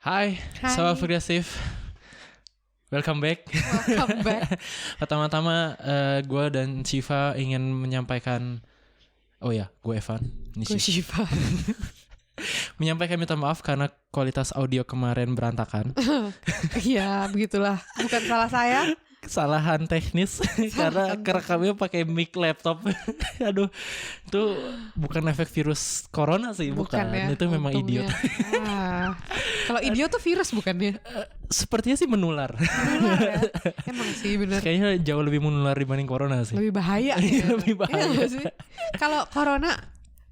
Hai, Hai. Sobat Progresif. Welcome back. Welcome back. Pertama-tama gue dan Shiva ingin menyampaikan. Oh ya, gue Evan. Ini Gue Shiva. Shiva. Menyampaikan minta maaf karena kualitas audio kemarin berantakan. Iya, begitulah. Bukan salah saya. Kesalahan teknis karena kerekamnya pakai mic laptop. Aduh, itu bukan efek virus corona sih, bukan. ya, Itu memang untungnya. idiot. Kalau idiot tuh virus bukannya? Sepertinya sih menular. Menular ya. Emang sih bener. Kayaknya jauh lebih menular dibanding corona sih. Lebih bahaya. Lebih bahaya. Iya nggak sih? Kalau corona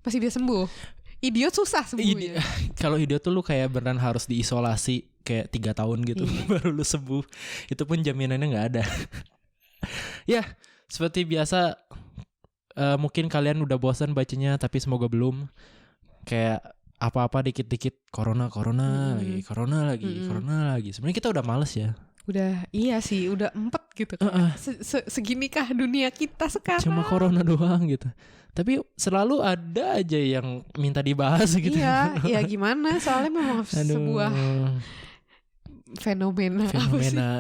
masih dia sembuh. Idiot susah sembuhnya. Kalau idiot tuh lu kayak beneran harus diisolasi kayak 3 tahun gitu baru lu sembuh. Itu pun jaminannya nggak ada. Ya, seperti biasa mungkin kalian udah bosan bacanya, tapi semoga belum. Kayak apa-apa dikit-dikit corona lagi. Sebenarnya kita udah males ya. Udah, iya sih, udah empet gitu kan. Seginikah dunia kita sekarang? Cuma corona doang gitu. Tapi selalu ada aja yang minta dibahas gitu. Iya, ya gimana? Soalnya memang sebuah fenomena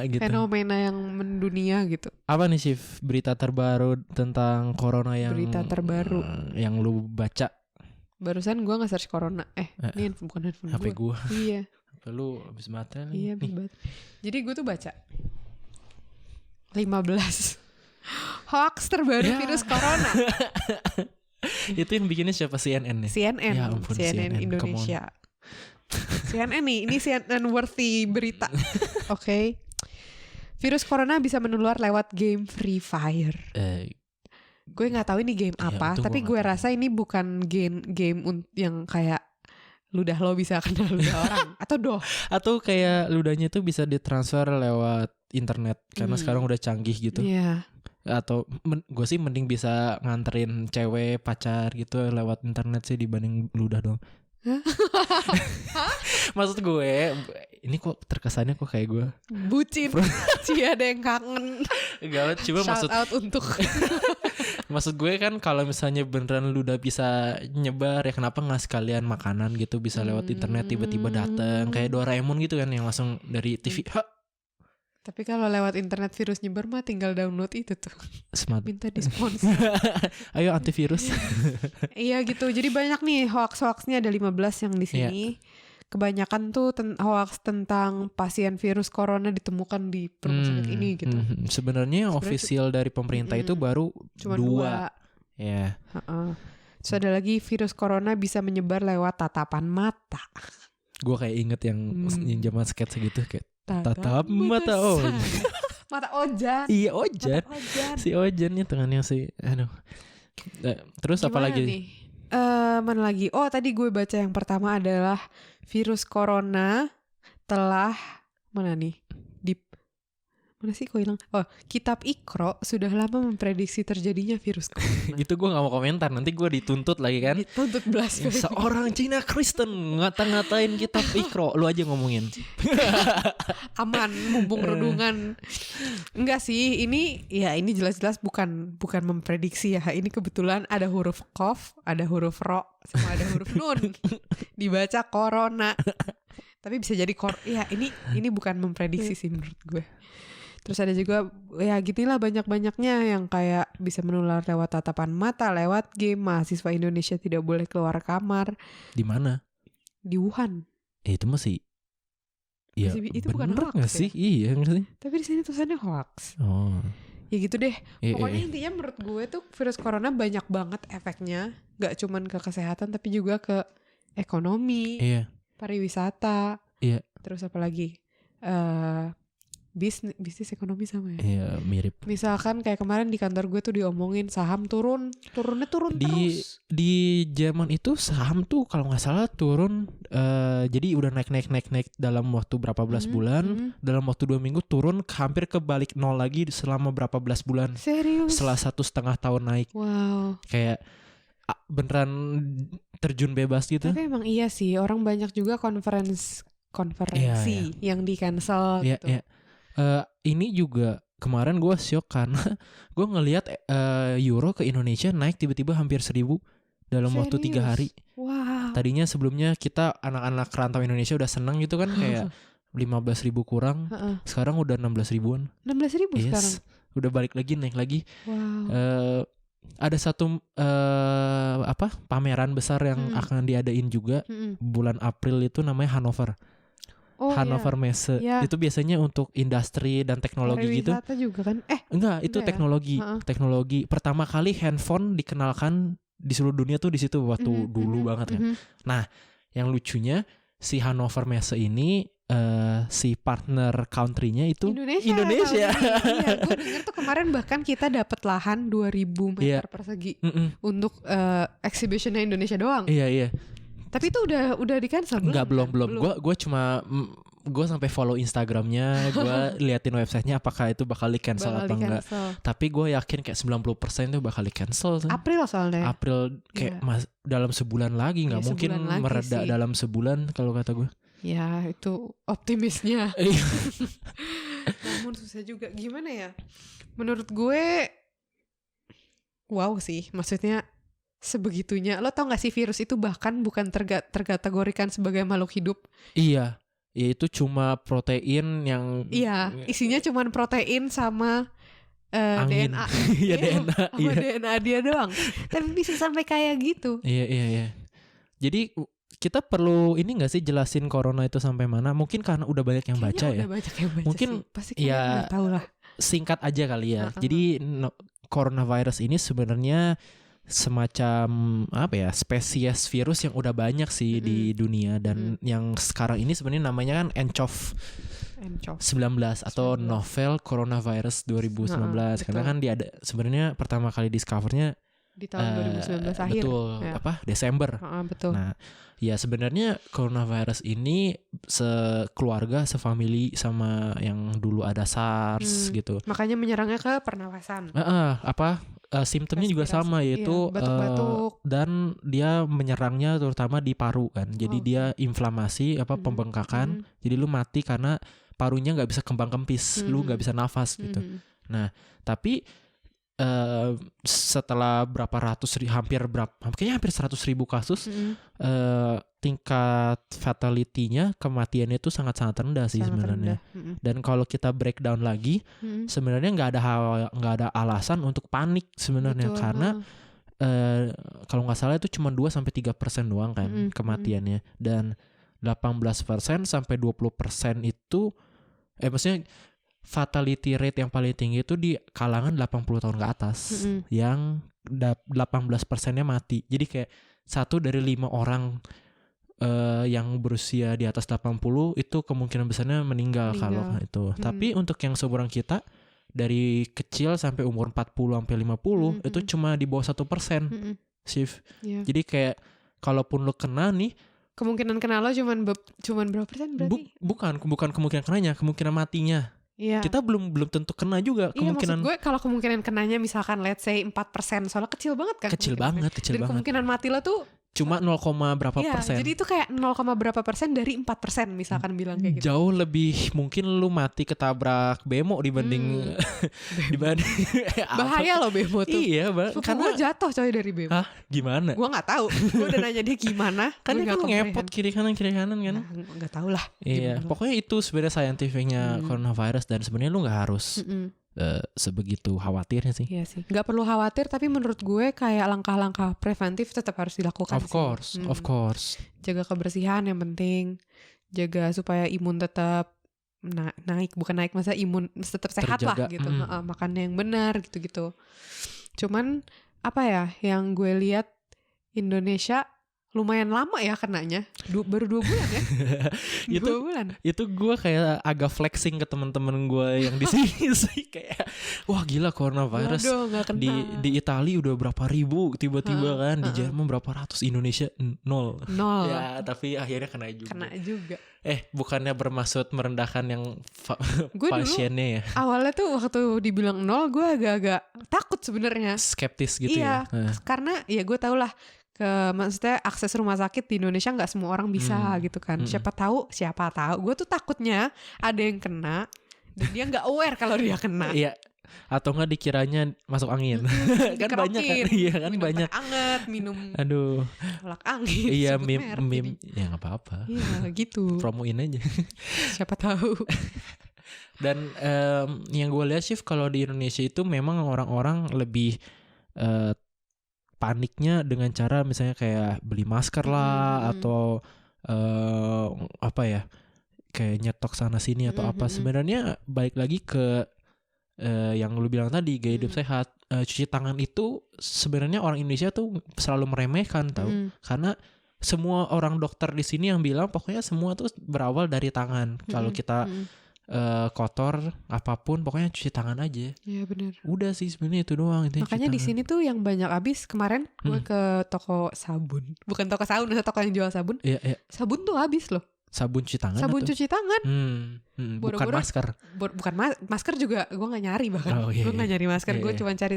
gitu. Fenomena yang mendunia gitu. Apa nih Shif berita terbaru tentang corona yang Berita terbaru yang lu baca? Barusan gue nge-search corona. Ini bukan handphone HP gue. Iya. Lu habis baterai lagi. Iya, habis baterai. Jadi gue tuh baca 15 hoax terbaru virus corona. Itu yang bikinnya siapa? CNN nih? CNN. Ya ampun, CNN Indonesia. CNN nih, ini CNN worthy berita. Oke. Virus corona bisa menular lewat game Free Fire. Gue nggak tahu ini game apa, tapi gue rasa ini bukan game yang kayak ludah lo bisa kenal ludah orang atau kayak ludahnya tuh bisa ditransfer lewat internet karena sekarang udah canggih gitu. Iya. Atau gue sih mending bisa nganterin cewek pacar gitu lewat internet sih dibanding ludah dong. Maksud gue ini kok terkesannya kok kayak gue bucin. Sih ada yang kangen. Gak, cuma shout out untuk maksud gue kan kalau misalnya beneran lu udah bisa nyebar ya kenapa nggak sekalian makanan gitu bisa lewat internet tiba-tiba datang kayak Doraemon gitu kan yang langsung dari TV. Tapi kalau lewat internet virus nyebar mah tinggal download itu tuh. Smart. Minta disponsor. Ayo antivirus. Iya gitu. Jadi banyak nih hoax-hoaxnya ada 15 yang di sini. Yeah. Kebanyakan tuh hoax tentang pasien virus corona ditemukan di rumah sakit ini gitu. Sebenarnya official dari pemerintah itu baru cuma 2. Ya. Terus ada lagi virus corona bisa menyebar lewat tatapan mata. Gue kayak inget yang zaman sketsa gitu kayak tatap mata mata Ojan. Iya Ojan. Si Ojannya tangannya si aduh. Terus apa lagi nih? Mana lagi? Oh tadi gue baca yang pertama adalah virus corona telah mana nih? Mana sih kok hilang? Oh, Kitab Iqra sudah lama memprediksi terjadinya virus corona. Itu gue gak mau komentar, nanti gue dituntut lagi kan. Dituntut blasfemi. Seorang Cina Kristen ngata-ngatain Kitab Iqra, lu aja ngomongin. Aman, mumpung redungan. Enggak sih, ini jelas-jelas bukan memprediksi ya. Ini kebetulan ada huruf Qaf, ada huruf Ro, sama ada huruf Nun. Dibaca corona. Tapi bisa jadi ya ini bukan memprediksi sih menurut gue. Terus ada juga ya gitulah banyak-banyaknya yang kayak bisa menular lewat tatapan mata, lewat game. Mahasiswa Indonesia tidak boleh keluar kamar. Di mana? Di Wuhan. Itu masih ya itu bukan hoax gak sih? Ya? Iya gak sih? Tapi di sini tulisannya hoax. Oh. Ya gitu deh. Pokoknya intinya menurut gue tuh virus corona banyak banget efeknya. Gak cuman ke kesehatan tapi juga ke ekonomi, pariwisata. Iya. Terus apa lagi? Bisnis ekonomi sama ya? Iya mirip. Misalkan kayak kemarin di kantor gue tuh diomongin saham turunnya terus. Di zaman itu saham tuh kalau nggak salah turun, jadi udah naik dalam waktu berapa belas bulan, dalam waktu 2 minggu turun hampir ke balik nol lagi selama berapa belas bulan. Serius? Setelah 1,5 tahun naik. Wow. Kayak beneran terjun bebas gitu. Tapi emang iya sih orang banyak juga konferensi yang di cancel gitu. Ini juga kemarin gue shock karena gue ngelihat euro ke Indonesia naik tiba-tiba hampir 1,000. dalam waktu 3 Serius? hari. Wow. Tadinya sebelumnya kita anak-anak rantau Indonesia udah seneng gitu kan kayak 15.000 kurang. Sekarang udah 16.000-an. 16.000 sekarang. Udah balik lagi, naik lagi. Wow. Ada satu pameran besar yang akan diadain juga bulan April itu namanya Hannover. Hannover Messe. Itu biasanya untuk industri dan teknologi gitu. Pariwisata juga kan? Enggak, itu teknologi. Teknologi. Pertama kali handphone dikenalkan di seluruh dunia tuh di situ waktu dulu banget kan. Nah, yang lucunya si Hannover Messe ini si partner country-nya itu Indonesia. Iya, gue denger tuh kemarin bahkan kita dapat lahan 2.000 meter persegi untuk exhibitionnya Indonesia doang. Iya. Tapi itu udah di cancel belum? Enggak, belum. Gue cuma gue sampai follow Instagramnya, gue liatin websitenya apakah itu bakal di cancel atau enggak. Tapi gue yakin kayak 90% itu bakal di cancel. April soalnya. April kayak dalam sebulan lagi, nggak mungkin mereda dalam sebulan kalau kata gue. Ya itu optimisnya. Namun susah juga. Gimana ya? Menurut gue, wow sih. Maksudnya sebegitunya. Lo tau gak sih virus itu bahkan bukan terkategorikan sebagai makhluk hidup. Iya. Ya itu cuma protein yang... Iya, isinya cuma protein sama DNA. Iya, DNA. Sama DNA dia doang. Tapi bisa sampai kayak gitu. Iya. Jadi kita perlu ini gak sih jelasin corona itu sampai mana? Mungkin karena udah banyak yang baca ya. Mungkin sih. Pasti ya tahu lah. Singkat aja kali ya. Jadi coronavirus ini sebenarnya semacam spesies virus yang udah banyak sih di dunia, dan yang sekarang ini sebenarnya namanya kan nCoV 19 atau novel coronavirus 2019 karena kan dia ada sebenarnya pertama kali discovernya di tahun 2019 akhir. Betul, Desember. Betul. Nah, ya sebenarnya coronavirus ini sekeluarga, sefamili sama yang dulu ada SARS gitu. Makanya menyerangnya ke pernafasan. Simptomnya juga sama, yaitu batuk-batuk, dan dia menyerangnya terutama di paru kan. Jadi dia inflamasi pembengkakan. Jadi lu mati karena parunya nggak bisa kembang kempis, lu nggak bisa nafas gitu. Nah, tapi setelah kayaknya hampir 100.000 kasus, tingkat fatality-nya, kematiannya itu sangat-sangat rendah sih sebenarnya. Dan kalau kita breakdown lagi, sebenarnya nggak ada alasan untuk panik sebenarnya. Betul. Karena kalau nggak salah itu cuma 2-3% doang kan kematiannya, dan 18% sampai 20% itu maksudnya fatality rate yang paling tinggi itu di kalangan 80 tahun ke atas, yang 18%-nya mati. Jadi kayak 1 dari 5 orang yang berusia di atas 80 itu kemungkinan besarnya meninggal. Kalau itu. Tapi untuk yang seumuran kita dari kecil sampai umur 40 sampai 50 itu cuma di bawah 1%. Shift. Jadi kayak kalaupun lo kena nih, kemungkinan kena lo cuman berapa persen berarti? Bukan kemungkinan kenanya, kemungkinan matinya. Iya. Kita belum tentu kena juga kemungkinan. Maksud gue kalau kemungkinan kenanya misalkan let's say 4%, soalnya kecil banget kan. Kecil banget. Dan kemungkinan mati lo tuh cuma 0, berapa persen. Jadi itu kayak 0, berapa persen dari 4% misalkan bilang kayak gitu. Jauh lebih mungkin lu mati ketabrak bemo dibanding bahaya loh bemo tuh. Iya, karena gue jatuh coy dari bemo. Hah? Gimana? Gue nggak tahu. Gue udah nanya dia gimana. Kan dia kan ngepot kiri kanan kan. Nggak tahu lah. Iya, pokoknya itu sebenarnya scientificnya coronavirus, dan sebenarnya lu nggak harus sebegitu khawatirnya sih. Iya sih, nggak perlu khawatir, tapi menurut gue kayak langkah-langkah preventif tetap harus dilakukan. Of course. Jaga kebersihan yang penting, jaga supaya imun tetap naik, masa imun tetap sehat terjaga, lah gitu. Makan yang benar gitu. Cuman yang gue lihat Indonesia lumayan lama ya kenanya, baru 2 bulan ya. 2 bulan. Itu gue kayak agak flexing ke teman-teman gue yang di sini sih, kayak wah gila coronavirus. Waduh, di Italia udah berapa ribu tiba-tiba kan, di Jerman berapa ratus, Indonesia 0. Ya tapi akhirnya kena juga. Bukannya bermaksud merendahkan yang pasiennya ya. Awalnya tuh waktu dibilang 0 gue agak-agak takut sebenarnya, skeptis gitu ya. Karena ya gue tau lah, maksudnya akses rumah sakit di Indonesia nggak semua orang bisa gitu kan. Siapa tahu gue tuh takutnya ada yang kena dan dia nggak aware kalau dia kena. Iya, Atau nggak dikiranya masuk angin. Kan banyak kan. Iya kan minum banyak. teh anget, minum Aduh. tolak angin. Iya sebut merek meme jadi. ya nggak apa-apa. Iya gitu. Promoin aja. Siapa tahu. Dan yang gue lihat sih kalau di Indonesia itu memang orang-orang lebih paniknya dengan cara misalnya kayak beli masker lah atau apa ya kayak nyetok sana sini atau apa. Sebenarnya balik lagi ke yang lu bilang tadi gaya hidup sehat. Cuci tangan itu sebenarnya orang Indonesia tuh selalu meremehkan tau. Karena semua orang dokter di sini yang bilang pokoknya semua tuh berawal dari tangan. Kalau kita kotor apapun pokoknya cuci tangan aja. Iya benar. Udah sih sebenarnya itu doang. Makanya di sini tuh yang banyak habis kemarin gue ke toko sabun, bukan toko sabun, toko yang jual sabun. Iya. Sabun tuh habis loh. Sabun cuci tangan. Sabun cuci tangan. Bukan masker. Bukan masker juga gue nggak nyari bahkan. Gue nggak nyari masker. Gue cuma cari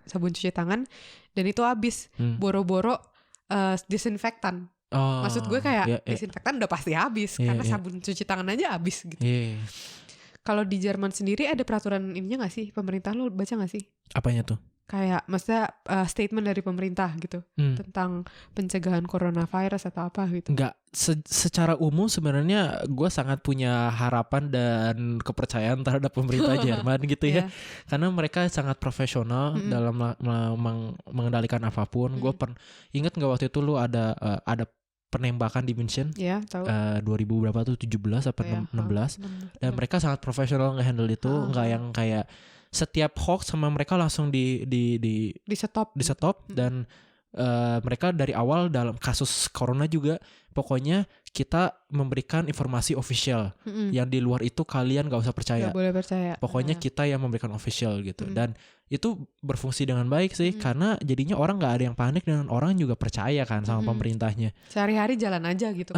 sabun cuci tangan dan itu habis. Boro-boro disinfektan. Maksud gue kayak disinfektan udah pasti habis karena sabun cuci tangan aja habis gitu. Kalau di Jerman sendiri ada peraturan ininya nggak sih pemerintah, lo baca nggak sih? Apanya tuh? Kayak maksudnya statement dari pemerintah gitu tentang pencegahan coronavirus atau apa gitu. Enggak, secara umum sebenarnya gue sangat punya harapan dan kepercayaan terhadap pemerintah Jerman gitu ya. Karena mereka sangat profesional dalam mengendalikan apapun. Gue inget nggak waktu itu lu ada penembakan di München. Iya, tahu. 2000 berapa tuh 17 apa 16. Dan mereka sangat profesional nge-handle itu, nggak yang kayak setiap hoax sama mereka langsung di stop dan mereka dari awal dalam kasus corona juga pokoknya kita memberikan informasi official yang di luar itu kalian gak usah percaya. Gak boleh percaya. Pokoknya kita yang memberikan official gitu dan itu berfungsi dengan baik sih karena jadinya orang gak ada yang panik dan orang juga percaya kan sama pemerintahnya. Sehari-hari jalan aja gitu.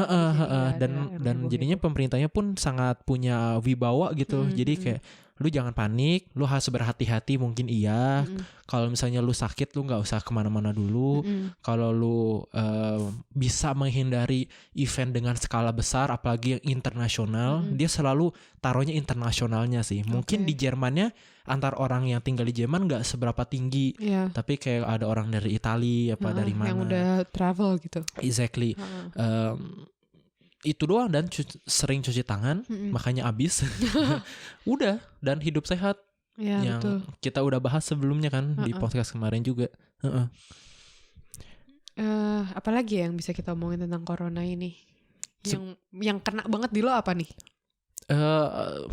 Dan jadinya pemerintahnya pun sangat punya wibawa gitu. Jadi kayak lu jangan panik, lu harus berhati-hati mungkin iya. Kalau misalnya lu sakit lu nggak usah kemana-mana dulu. Kalau lu bisa menghindari event dengan skala besar, apalagi yang internasional, dia selalu taruhnya internasionalnya sih. Mungkin di Jermannya antar orang yang tinggal di Jerman nggak seberapa tinggi, tapi kayak ada orang dari Italia apa dari mana yang udah travel gitu. Exactly. Itu doang dan sering cuci tangan makanya habis. Udah dan hidup sehat yang betul. Kita udah bahas sebelumnya kan di podcast kemarin juga. Apalagi yang bisa kita omongin tentang corona ini yang kena banget di lo apa nih?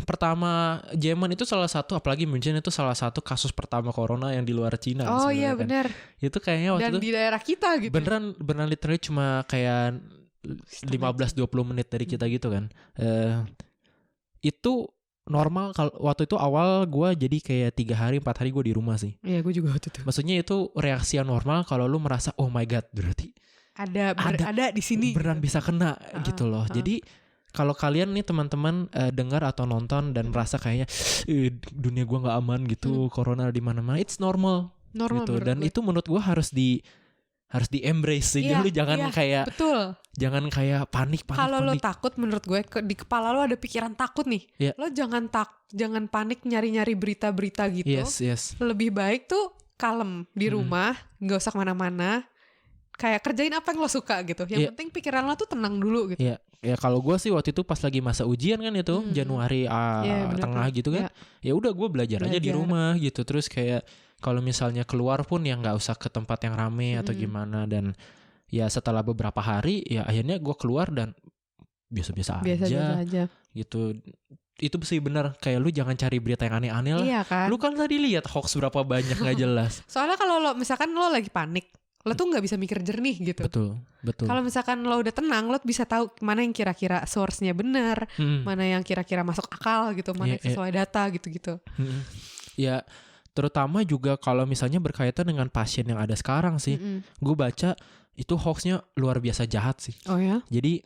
Pertama Jerman itu salah satu, apalagi München itu salah satu kasus pertama corona yang di luar Cina. Oh iya kan. Benar. Itu kayaknya waktu dan itu di daerah kita gitu. Beneran literally cuma kayak 15-20 menit dari kita gitu kan. Itu normal kalau waktu itu awal gue jadi kayak 3 hari 4 hari gue di rumah sih. Iya gue juga waktu itu. Maksudnya itu reaksi yang normal kalau lu merasa oh my god berarti ada di sini. Beneran bisa kena gitu loh. Jadi kalau kalian nih teman-teman dengar atau nonton dan merasa kayaknya dunia gue nggak aman gitu, corona di mana-mana, it's normal gitu. Dan itu menurut gue harus di embrace sih. Lu jangan kayak betul. Jangan kayak panik. Kalau lo takut menurut gue di kepala lo ada pikiran takut nih. Lo jangan panik nyari-nyari berita-berita gitu. Yes. Lebih baik tuh kalem di rumah, enggak usah kemana-mana. Kayak kerjain apa yang lo suka gitu. Yang penting pikiran lo tuh tenang dulu gitu. Ya kalau gue sih waktu itu pas lagi masa ujian kan itu Januari tengah gitu kan. Ya udah gue belajar aja di rumah gitu. Terus kayak kalau misalnya keluar pun ya nggak usah ke tempat yang rame atau gimana. Dan ya setelah beberapa hari ya akhirnya gue keluar dan biasa-biasa aja gitu. Itu sih benar, kayak lu jangan cari berita yang aneh-aneh lah. Iya kan? Lu kan tadi lihat hoax berapa banyak nggak jelas. Soalnya kalau lo misalkan lo lagi panik, lo tuh nggak bisa mikir jernih gitu. Betul. Kalau misalkan lo udah tenang, lo bisa tahu mana yang kira-kira source-nya benar, mana yang kira-kira masuk akal gitu, mana yang sesuai data gitu-gitu. Ya, terutama juga kalau misalnya berkaitan dengan pasien yang ada sekarang sih. Gue baca itu hoaxnya luar biasa jahat sih. Oh ya? Jadi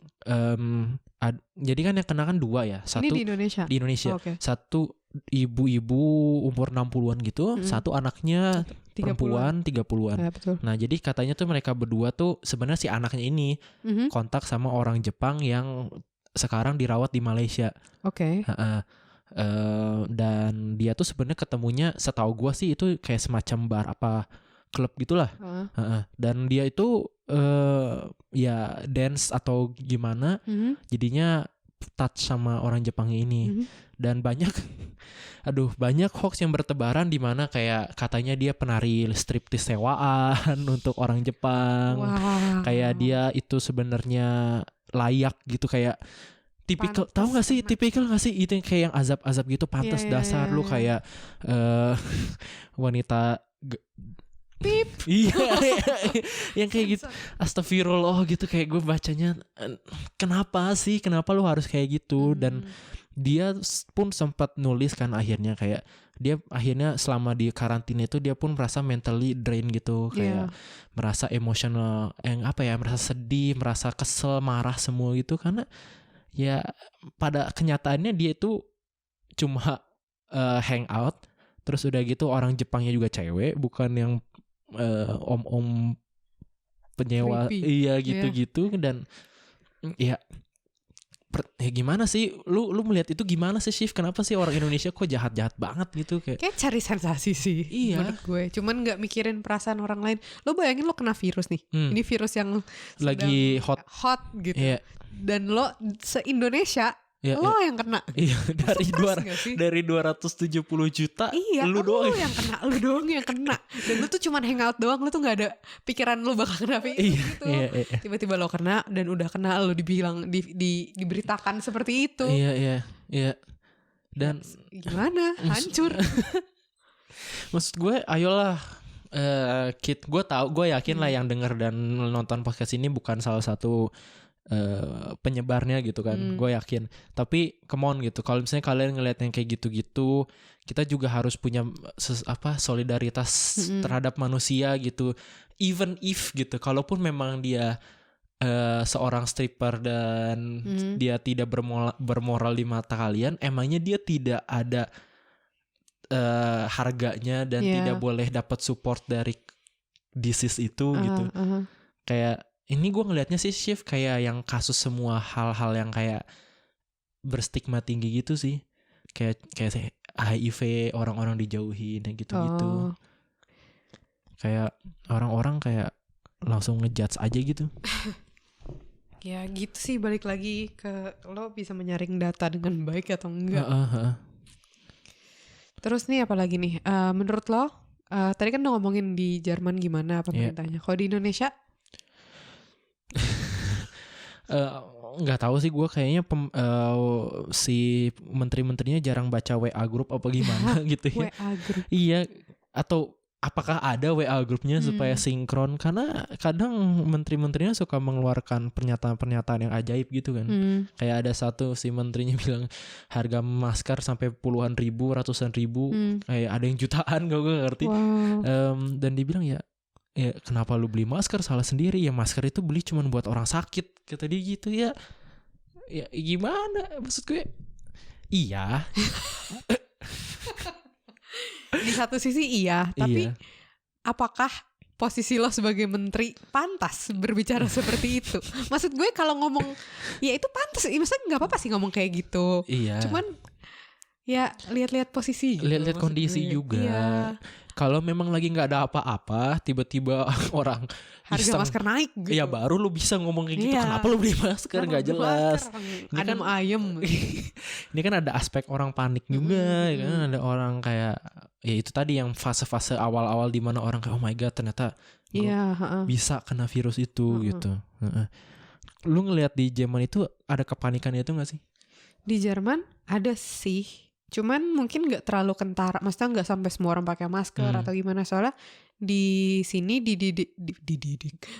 jadi kan yang kena kan 2 ya. Satu ini di Indonesia. Di Indonesia. Oh, okay. Satu ibu-ibu umur 60-an gitu, satu anaknya 30-an. perempuan 30-an. Ya, betul. Nah, jadi katanya tuh mereka berdua tuh sebenarnya si anaknya ini kontak sama orang Jepang yang sekarang dirawat di Malaysia. Oke. Dan dia tuh sebenarnya ketemunya, setahu gue sih itu kayak semacam bar apa klub gitulah. Dan dia itu ya dance atau gimana, jadinya touch sama orang Jepang ini. Dan banyak hoax yang bertebaran di mana kayak katanya dia penari striptease sewaan untuk orang Jepang. Kayak dia itu sebenarnya layak gitu, kayak tipikal, tahu nggak sih, tipikal nggak sih itu kayak yang azab-azab gitu, pantas dasar lu kayak wanita pip. Iya, yang kayak gitu. Astagfirullah gitu, kayak gue bacanya kenapa lu harus kayak gitu. Dan dia pun sempat nulis kan akhirnya, kayak dia akhirnya selama di karantina itu dia pun merasa mentally drain gitu, kayak merasa emosional, merasa sedih, merasa kesel, marah semua gitu, karena ya pada kenyataannya dia itu cuma hangout, terus udah gitu orang Jepangnya juga cewek, bukan yang om-om penyewa. Creepy. Iya gitu-gitu. Dan ya gimana sih lu melihat itu gimana sih, Shiv? Kenapa sih orang Indonesia kok jahat-jahat banget gitu, kayak cari sensasi sih menurut gue, cuman nggak mikirin perasaan orang lain. Lo bayangin lo kena virus nih, ini virus yang lagi hot gitu, dan lo se-Indonesia lo yang kena. Iya, dari 270 juta. Iya, lu doang yang kena. Dan lu tuh cuman hangout doang, lu tuh nggak ada pikiran lu bakal kena gitu. Tiba-tiba lo kena, dan udah kena lo dibilang diberitakan seperti itu. Iya. Dan gimana? Hancur. Maksud gue, ayolah. Gue yakin lah yang denger dan nonton podcast ini bukan salah satu penyebarnya gitu kan, gue yakin. Tapi come on gitu, kalau misalnya kalian ngeliat yang kayak gitu-gitu, kita juga harus punya solidaritas terhadap manusia gitu. Even if gitu, kalaupun memang dia seorang stripper dan dia tidak bermoral di mata kalian, emangnya dia tidak ada harganya dan tidak boleh dapat support dari disease itu gitu. Kayak ini gue ngelihatnya sih, Shift, kayak yang kasus semua hal-hal yang kayak berstigma tinggi gitu sih. Kayak HIV, orang-orang dijauhin gitu-gitu. Kayak orang-orang kayak langsung ngejudge aja gitu. Ya gitu sih, balik lagi ke lo bisa menyaring data dengan baik atau enggak. Terus nih apa lagi nih? Menurut lo, tadi kan udah ngomongin di Jerman gimana pemerintahnya. Kalau di Indonesia? Nggak tahu sih, gue kayaknya si menteri-menterinya jarang baca WA group apa gimana gitu ya. WA group. Iya, atau apakah ada WA grupnya supaya sinkron, karena kadang menteri-menterinya suka mengeluarkan pernyataan-pernyataan yang ajaib gitu kan. Kayak ada satu si menterinya bilang harga masker sampai puluhan ribu, ratusan ribu, kayak ada yang jutaan, gak gue ngerti. Dan dibilang ya kenapa lu beli masker, salah sendiri ya, masker itu beli cuma buat orang sakit, kata dia gitu. Ya gimana, maksud gue iya. Di satu sisi iya, tapi apakah posisi lo sebagai menteri pantas berbicara seperti itu? Maksud gue kalau ngomong ya itu pantas, maksudnya nggak apa-apa sih ngomong kayak gitu. Cuman ya lihat-lihat posisi gitu, lihat-lihat kondisi gue juga. Kalau memang lagi nggak ada apa-apa, tiba-tiba orang harga masker naik gitu. Ya baru lu bisa ngomong kayak gitu. Kenapa lu beli masker? Nggak jelas. Ini ada kan, ayam. Ini kan ada aspek orang panik juga, ya kan? Ada orang kayak ya itu tadi yang fase-fase awal-awal di mana orang kayak oh my god, ternyata bisa kena virus itu gitu. Lu ngelihat di Jerman itu ada kepanikan itu nggak sih? Di Jerman ada sih. Cuman mungkin gak terlalu kentara, maksudnya gak sampai semua orang pakai masker atau gimana, soalnya di sini dididik,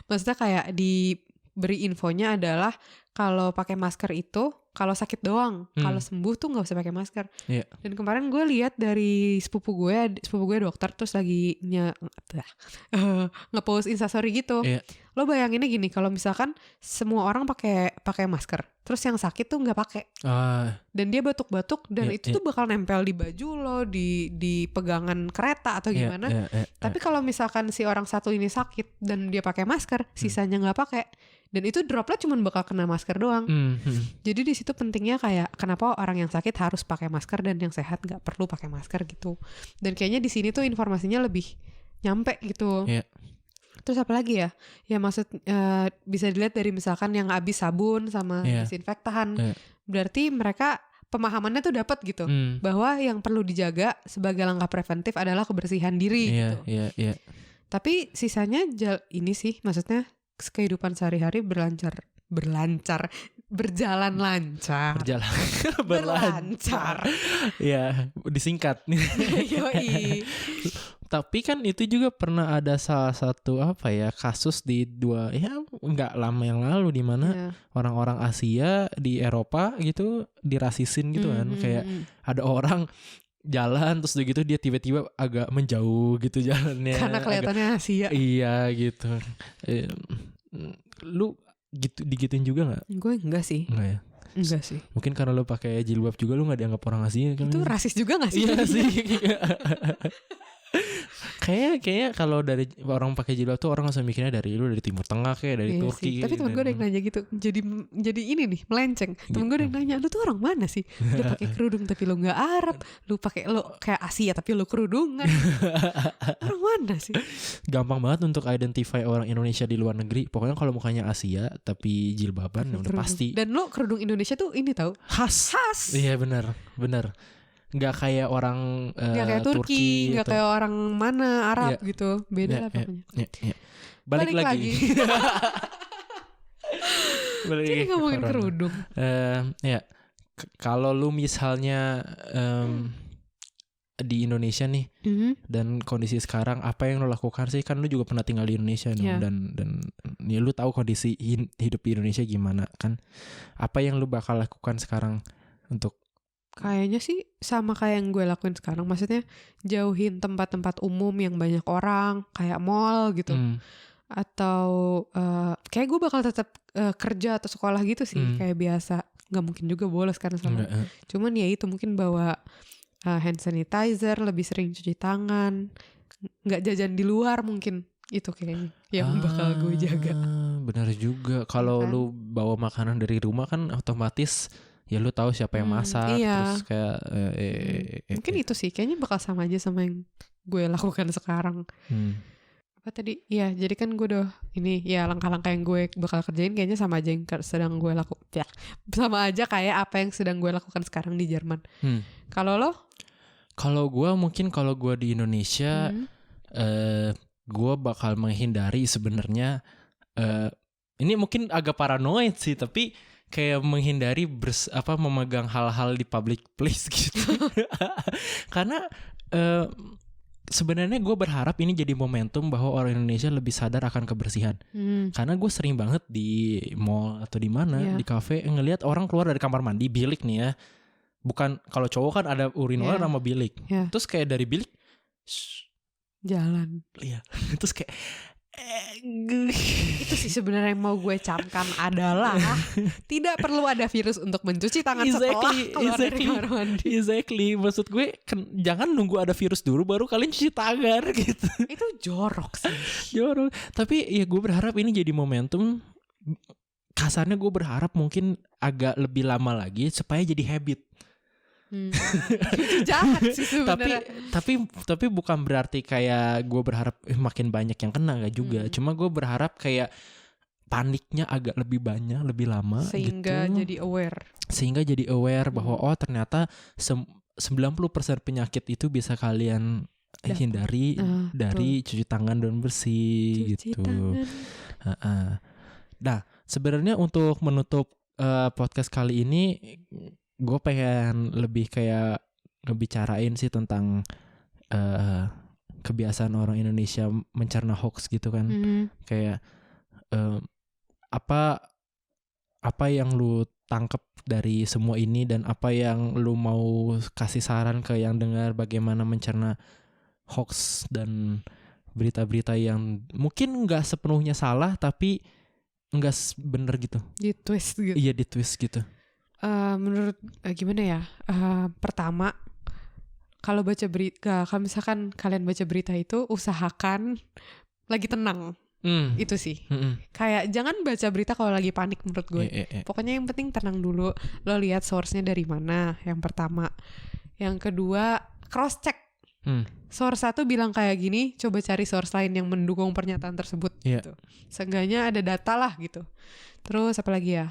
maksudnya kayak diberi infonya adalah kalau pakai masker itu kalau sakit doang, kalau sembuh tuh nggak usah pakai masker. Dan kemarin gue lihat dari sepupu gue dokter, terus lagi ngepost instastory gitu. Lo bayanginnya gini, kalau misalkan semua orang pakai masker, terus yang sakit tuh nggak pakai, dan dia batuk-batuk, dan itu tuh bakal nempel di baju lo, di pegangan kereta atau gimana. Tapi kalau misalkan si orang satu ini sakit dan dia pakai masker, sisanya nggak pakai, dan itu droplet cuma bakal kena masker doang. Mhm. Jadi di situ pentingnya kayak kenapa orang yang sakit harus pakai masker dan yang sehat nggak perlu pakai masker gitu. Dan kayaknya di sini tuh informasinya lebih nyampe gitu. Iya. Terus apa lagi ya? Ya maksud bisa dilihat dari misalkan yang habis sabun sama Iya. disinfektan. Iya. Berarti mereka pemahamannya tuh dapat gitu. Bahwa yang perlu dijaga sebagai langkah preventif adalah kebersihan diri Iya, gitu. iya. Tapi sisanya ini sih maksudnya kehidupan sehari-hari berjalan lancar. Berlancar. Ya, disingkat. Yoi. Tapi kan itu juga pernah ada salah satu kasus di nggak lama yang lalu di mana Iya. orang-orang Asia di Eropa gitu dirasisin gitu kan, kayak ada orang jalan terus udah gitu dia tiba-tiba agak menjauh gitu jalannya Karena kelihatannya Asia. iya gitu. Lu gitu digituin juga nggak? Gue enggak sih. Enggak sih. Mungkin karena lu pakai jilbab juga lu nggak dianggap orang Asia kan? Itu rasis juga gak sih? Iya sih. Kayak kalau dari orang pakai jilbab tuh orang langsung mikirnya dari Timur Tengah kayak dari Iya Turki. sih. Tapi temen gue ada yang nanya gitu. Jadi ini nih melenceng. Temen gue ada yang nanya, lu tuh orang mana sih? Lu pakai kerudung tapi lu nggak Arab. Lu kayak Asia tapi lu kerudungan. Orang mana sih? Gampang banget untuk identify orang Indonesia di luar negeri. Pokoknya kalau mukanya Asia tapi jilbaban udah Kerudung. pasti. Dan lu kerudung Indonesia tuh ini tahu? Khas. Iya benar. Nggak kayak orang Nggak kayak Turki, nggak kayak orang mana Arab Iya. gitu. Beda lah pokoknya. Iya. Balik lagi. Balik Jadi lagi ke ngomongin corona. kerudung. Kalau lu misalnya di Indonesia nih dan kondisi sekarang, apa yang lu lakukan sih? Kan lu juga pernah tinggal di Indonesia dong, Iya. dan ya lu tahu kondisi hidup di Indonesia gimana kan? Apa yang lu bakal lakukan sekarang untuk Kayaknya sih sama kayak yang gue lakuin sekarang. Maksudnya jauhin tempat-tempat umum yang banyak orang, kayak mall gitu. Atau kayak gue bakal tetap kerja atau sekolah gitu sih, kayak biasa. Gak mungkin juga bolos karena sama. Cuman ya itu mungkin bawa hand sanitizer, lebih sering cuci tangan, gak jajan di luar mungkin. Itu kayaknya yang bakal gue jaga. Benar juga. Kalau Kan? lu bawa makanan dari rumah kan otomatis ya lu tahu siapa yang masak. Iya. Terus kayak Mungkin itu sih kayaknya bakal sama aja sama yang gue lakukan sekarang. Apa tadi? Iya, jadi kan gue udah ini ya langkah-langkah yang gue bakal kerjain kayaknya sama aja yang sedang gue lakukan. Ya, sama aja kayak apa yang sedang gue lakukan sekarang di Jerman. Kalau lo? Kalau gue di Indonesia, gue bakal menghindari sebenarnya. Ini mungkin agak paranoid sih, tapi kayak menghindari memegang hal-hal di public place gitu. Karena sebenarnya gue berharap ini jadi momentum bahwa orang Indonesia lebih sadar akan kebersihan. Karena gue sering banget di mall atau di mana, di kafe ngelihat orang keluar dari kamar mandi bilik nih ya. Bukan kalau cowok kan ada urinal sama bilik. Terus kayak dari bilik jalan. Iya. Terus kayak itu sih sebenarnya yang mau gue camkan adalah tidak perlu ada virus untuk mencuci tangan setelah keluar dari kamar mandi. Exactly. Maksud gue jangan nunggu ada virus dulu baru kalian cuci tangan gitu. Itu jorok sih. Jorok. Tapi ya gue berharap ini jadi momentum. Kasarnya gue berharap mungkin agak lebih lama lagi supaya jadi habit. Itu jahat sih sebenarnya. Tapi bukan berarti kayak gue berharap makin banyak yang kena, gak juga. Cuma gue berharap kayak paniknya agak lebih banyak, lebih lama sehingga gitu. Sehingga jadi aware bahwa ternyata 90% penyakit itu bisa kalian hindari dari cuci tangan dan bersih cuci gitu. Tangan. Nah, sebenarnya untuk menutup podcast kali ini, gue pengen lebih kayak ngebicarain sih tentang kebiasaan orang Indonesia mencerna hoax gitu kan. Kayak apa yang lu tangkep dari semua ini dan apa yang lu mau kasih saran ke yang dengar bagaimana mencerna hoax dan berita-berita yang mungkin nggak sepenuhnya salah tapi nggak bener gitu. Di twist gitu. Iya, di twist gitu. Menurut gimana ya? Pertama, kalau misalkan kalian baca berita itu usahakan lagi tenang. Itu sih. Kayak jangan baca berita kalau lagi panik menurut gue. Pokoknya yang penting tenang dulu. Lo lihat source-nya dari mana, yang pertama. Yang kedua, cross check. Source satu bilang kayak gini, coba cari source lain yang mendukung pernyataan tersebut gitu. Seenggaknya ada data lah gitu. Terus apa lagi ya?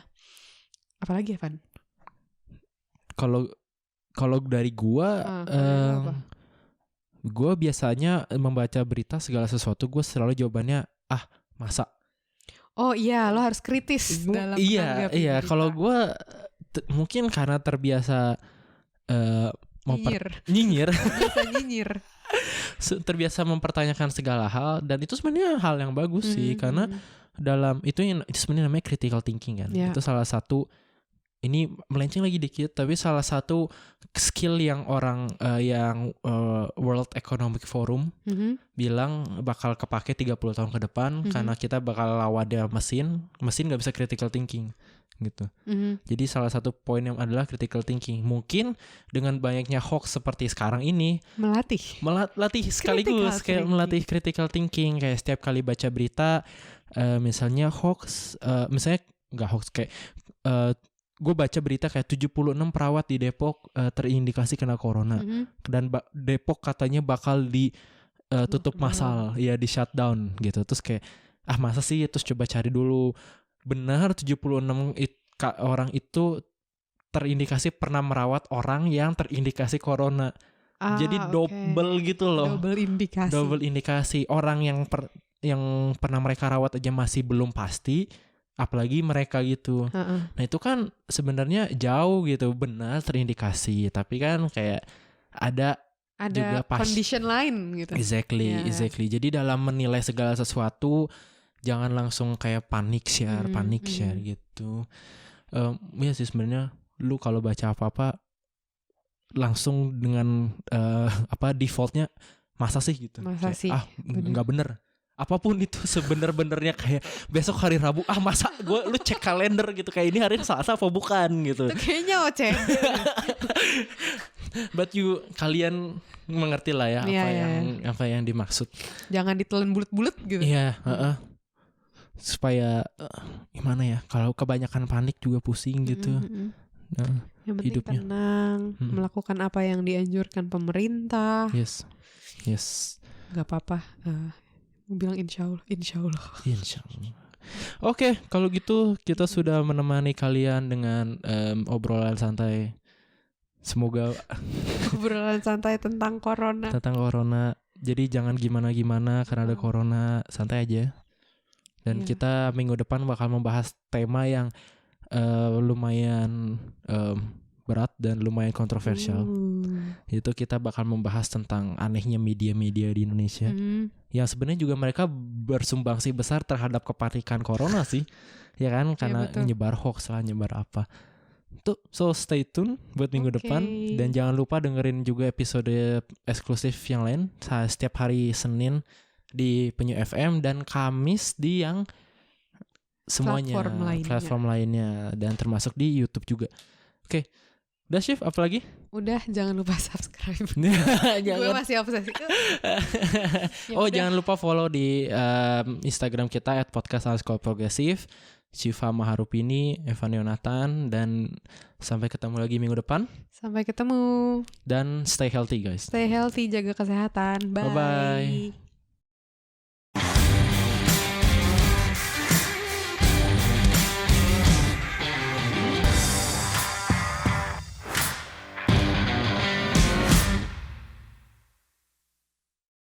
Van? Kalau dari gua gue biasanya membaca berita segala sesuatu gue selalu jawabannya masa. Oh iya, lo harus kritis dalam menanggapi berita. Kalau gue mungkin karena terbiasa nyinyir. Terbiasa nyinyir. Terbiasa mempertanyakan segala hal, dan itu sebenarnya hal yang bagus sih, karena dalam itu sebenarnya namanya critical thinking kan. Itu salah satu, ini melenceng lagi dikit, tapi salah satu skill yang orang World Economic Forum bilang bakal kepake 30 tahun ke depan, karena kita bakal lawannya mesin gak bisa critical thinking gitu. Jadi salah satu poin yang adalah critical thinking. Mungkin dengan banyaknya hoax seperti sekarang ini melatih sekaligus kayak melatih critical thinking. Kayak setiap kali baca berita misalnya hoax, misalnya nggak hoax, kayak gue baca berita kayak 76 perawat di Depok terindikasi kena corona, dan Depok katanya bakal ditutup massal, ya di shutdown gitu. Terus kayak masa sih, terus coba cari dulu, benar 76 orang itu terindikasi pernah merawat orang yang terindikasi corona. Jadi double gitu loh. Double indikasi. Orang yang pernah mereka rawat aja masih belum pasti, apalagi mereka gitu. Nah itu kan sebenarnya jauh gitu, benar terindikasi, tapi kan kayak ada juga condition lain gitu. Exactly. Jadi dalam menilai segala sesuatu jangan langsung kayak panik share gitu. Ya sih sebenarnya lu kalau baca apa-apa langsung dengan defaultnya masa sih gitu. Nggak bener. Apapun itu sebener-benernya, kayak besok hari Rabu, masa lu cek kalender gitu, kayak ini hari Selasa apa bukan gitu. Itu kayaknya But kalian mengerti lah ya apa yang dimaksud. Jangan ditelan bulat-bulat gitu. Iya, supaya gimana ya, kalau kebanyakan panik juga pusing gitu. Yang penting hidupnya tenang, melakukan apa yang dianjurkan pemerintah. Yes. Gak apa-apa. Bilang insya Allah. Oke, kalau gitu kita sudah menemani kalian dengan obrolan santai. Semoga obrolan santai tentang corona. Jadi jangan gimana-gimana karena ada corona, santai aja. Dan kita minggu depan bakal membahas tema yang lumayan berat dan lumayan kontroversial. Itu kita bakal membahas tentang anehnya media-media di Indonesia. Yang sebenarnya juga mereka bersumbangsi besar terhadap kepanikan corona sih. Ya kan, karena nyebar hoax lah, nyebar apa. So stay tune buat minggu depan. Dan jangan lupa dengerin juga episode eksklusif yang lain setiap hari Senin di Penyu FM dan Kamis di yang semuanya platform lainnya dan termasuk di YouTube juga. Oke. Udah Syif, apa lagi? Udah, jangan lupa subscribe. Gue masih obsesi. Jangan lupa follow di Instagram kita @podcast_progresif. Syifa Maharupini, Evan Yonatan, dan sampai ketemu lagi minggu depan. Sampai ketemu. Dan stay healthy guys. Stay healthy, jaga kesehatan. Bye. Bye-bye.